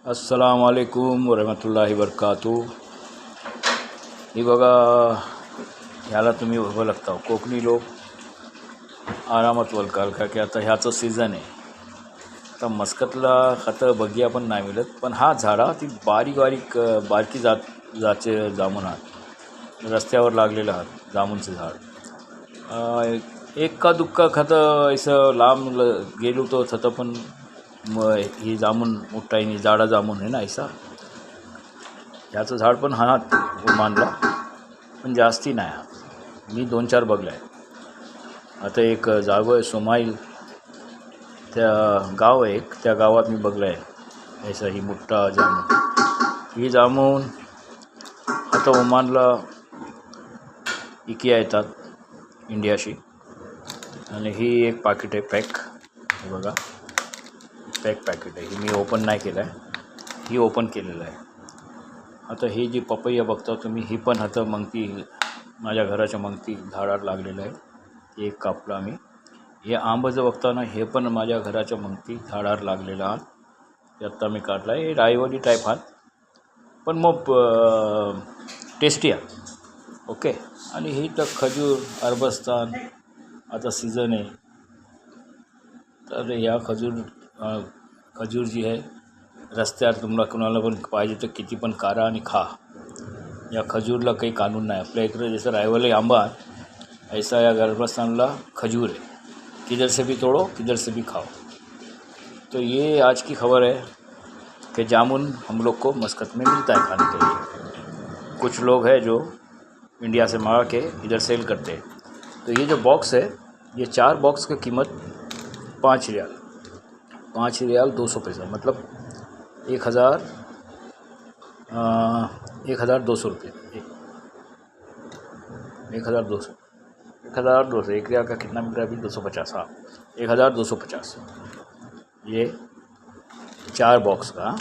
अस्सलाम वालेकुम वरहमतुल्लाहि वबरकातुह। ही बघा, ह्याला तुम्ही बघू लागता कोकणी लोक आरामात वलकाल का की आता ह्याचं सीझन आहे. आता मस्कतला खातं बघिया पण नाही मिळत, पण हा झाडा ती बारीक बारीक बारकी जाचे जामून आहात रस्त्यावर लागलेलं आहात जामूनचं झाड. एक्का दुक्का खातं असं लांब गेलो तो थतं, पण ही जामून मोठाईनी जाडा जामून आहे ना ऐसा. ह्याचं झाड पण हात मानला, पण जास्ती नाही हा. मी 2-4 बघलं आहे. आता एक जागो आहे सोमाईल, त्या गाव आहे एक, त्या गावात मी बघलं आहे ऐसा ही मोठा जामून. ही जामून आता ओमानला इकिया येतात इंडियाशी. आणि ही एक पाकिट आहे पॅक, हे बघा पॅकेट आहे. ही मी ओपन नाही केलं आहे, ही ओपन केलेलं आहे. आता ही जी पपैया बघता तुम्ही, ही पण आता मंगती माझ्या घराच्या मंगती झाडावर लागलेलं आहे. हे एक कापलं आम्ही. हे आंब जर बघता ना, हे पण माझ्या घराच्या मंगती झाडावर लागलेलं आहात. ते आत्ता मी काढलं आहे. हे रायवली टाईप आहात, पण मग टेस्टी आहे. ओके. आणि ही तर खजूर अरबस्तान आता सीझन आहे, तर ह्या खजूर जी आहे रस्त्यावर तुम्हाला कुणाला पण पाहिजे तर किती पण काढा आणि खा. या खजूरला काही कानून नाही. आपल्या इकडे जसं रायवली आंबा ऐसा या अरबस्तानला खजूर है, किधर से भी तोड़ो किधर से भी खाओ. तो ये आज की खबर है कि जामुन हम लोग को मस्कत में मिलता है खाने के लिए. कुछ लोग हैं जो इंडिया से मंगा के इधर सेल करते हैं. तो ये जो बॉक्स है, ये 4 बॉक्स की कीमत 5 रियाल 200 पैसा, मतलब 1200 रुपये. 1200 1 रियाल का कितना मिल रहा है अभी? 250. हाँ, 1250 ये 4 बॉक्स का.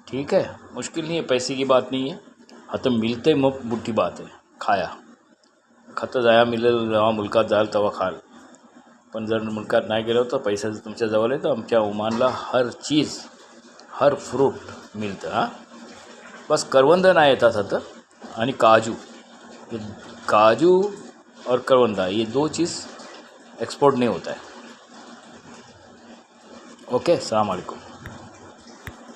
ठीक है, मुश्किल नहीं है, पैसे की बात नहीं है. आता मिलते मग मोठी बात आहे. खाया खतं जाया मिळेल जेव्हा मुलकात जाल तेव्हा खाल, पण जर मुलकात नाही गेलो तर पैसा जर तुमच्या जवळ आहे तर आमच्या ओमानला हर चीज़ हर फ्रूट मिळतं. हां, बस करवंद नाही येतात आता. आणि काजू और करवंदा, ये 2 चीज़ एक्सपोर्ट नहीं होता है. ओके, अस्सलाम वालेकुम.